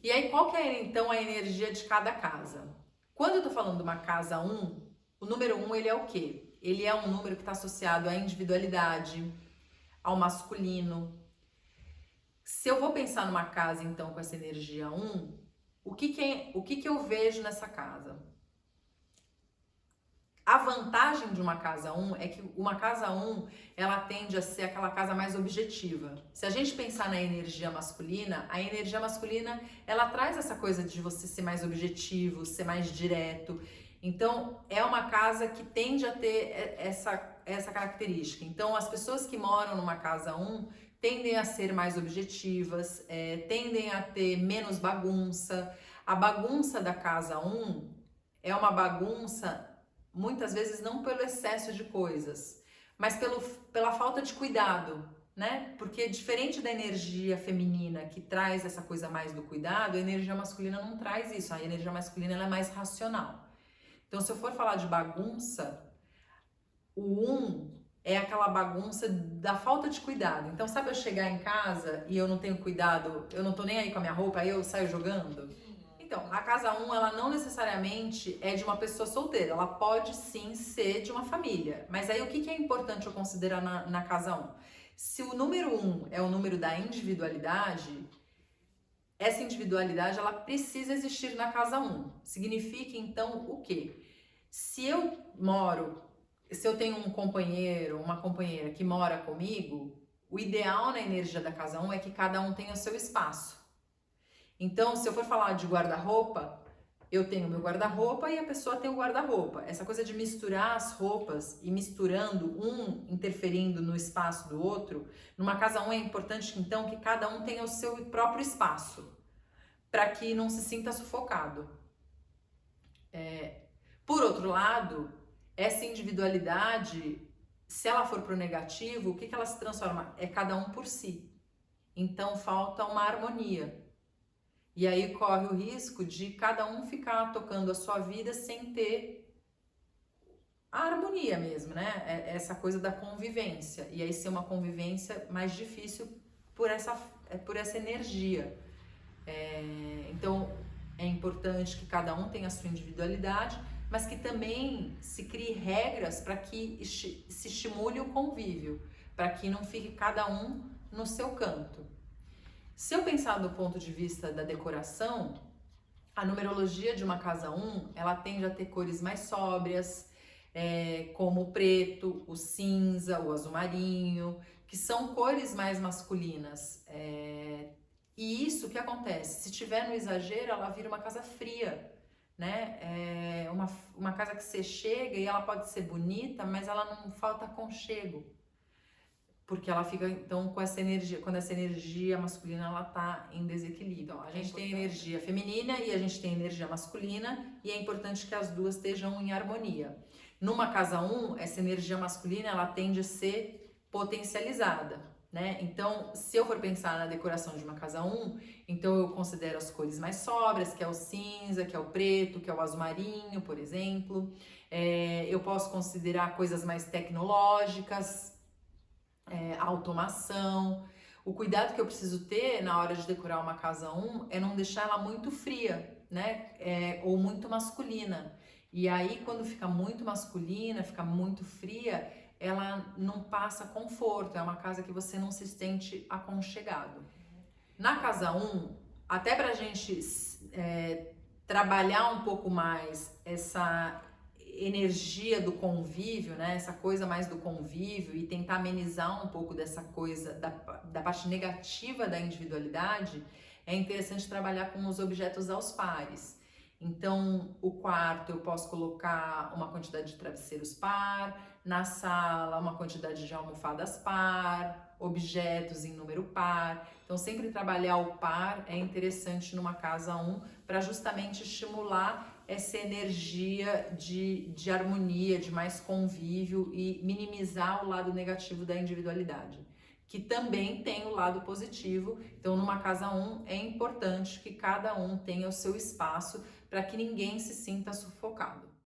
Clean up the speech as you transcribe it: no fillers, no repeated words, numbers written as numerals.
E aí, qual que é então a energia de cada casa? Quando eu tô falando de uma casa um, o número um ele é o quê? Ele é um número que está associado à individualidade, ao masculino. Se eu vou pensar numa casa então com essa energia um, o que que eu vejo nessa casa? A vantagem de uma casa um é que uma casa um ela tende a ser aquela casa mais objetiva. Se a gente pensar na energia masculina, a energia masculina ela traz essa coisa de você ser mais objetivo, ser mais direto. Então é uma casa que tende a ter essa característica. Então as pessoas que moram numa casa um tendem a ser mais objetivas, tendem a ter menos bagunça. A bagunça da casa um é uma bagunça muitas vezes não pelo excesso de coisas, mas pela falta de cuidado, né? Porque diferente da energia feminina que traz essa coisa mais do cuidado, a energia masculina não traz isso. A energia masculina ela é mais racional. Então, se eu for falar de bagunça, o é aquela bagunça da falta de cuidado. Então, sabe eu chegar em casa e eu não tenho cuidado, eu não tô nem aí com a minha roupa, aí eu saio jogando? Então, a casa um ela não necessariamente é de uma pessoa solteira, ela pode sim ser de uma família. Mas aí o que é importante eu considerar na casa um? Se o número um é o número da individualidade, essa individualidade ela precisa existir na casa um. Significa então o quê? Se eu tenho um companheiro, uma companheira que mora comigo, o ideal na energia da casa um é que cada um tenha o seu espaço. Então, se eu for falar de guarda-roupa, eu tenho meu guarda-roupa e a pessoa tem o guarda-roupa. Essa coisa de misturar as roupas e misturando um interferindo no espaço do outro, numa casa um é importante então que cada um tenha o seu próprio espaço, para que não se sinta sufocado. Por outro lado, essa individualidade, se ela for para o negativo, o que ela se transforma? É cada um por si. Então falta uma harmonia. E aí corre o risco de cada um ficar tocando a sua vida sem ter a harmonia mesmo, né? Essa coisa da convivência. E aí ser uma convivência mais difícil por essa energia. Então é importante que cada um tenha a sua individualidade, mas que também se crie regras para que se estimule o convívio, para que não fique cada um no seu canto. Se eu pensar do ponto de vista da decoração, a numerologia de uma casa um, ela tende a ter cores mais sóbrias, como o preto, o cinza, o azul marinho, que são cores mais masculinas. E isso, o que acontece? Se tiver no exagero, ela vira uma casa fria, né? Uma casa que você chega e ela pode ser bonita, mas ela não falta aconchego. Porque ela fica, então, com essa energia, quando essa energia masculina, ela tá em desequilíbrio. Então, a gente tem energia feminina e a gente tem energia masculina e é importante que as duas estejam em harmonia. Numa casa um, essa energia masculina, ela tende a ser potencializada, né? Então, se eu for pensar na decoração de uma casa um, então eu considero as cores mais sóbrias, que é o cinza, que é o preto, que é o azul marinho, por exemplo. Eu posso considerar coisas mais tecnológicas, automação. O cuidado que eu preciso ter na hora de decorar uma casa um é não deixar ela muito fria, né? Ou muito masculina. E aí, quando fica muito masculina, fica muito fria, ela não passa conforto. É uma casa que você não se sente aconchegado. Na casa um, até pra gente trabalhar um pouco mais essa energia do convívio, né? Essa coisa mais do convívio e tentar amenizar um pouco dessa coisa da parte negativa da individualidade, é interessante trabalhar com os objetos aos pares. Então, o quarto eu posso colocar uma quantidade de travesseiros par, na sala uma quantidade de almofadas par, objetos em número par. Então, sempre trabalhar o par é interessante numa casa um para justamente estimular essa energia de harmonia, de mais convívio e minimizar o lado negativo da individualidade, que também tem o lado positivo. Então, numa casa um, é importante que cada um tenha o seu espaço para que ninguém se sinta sufocado.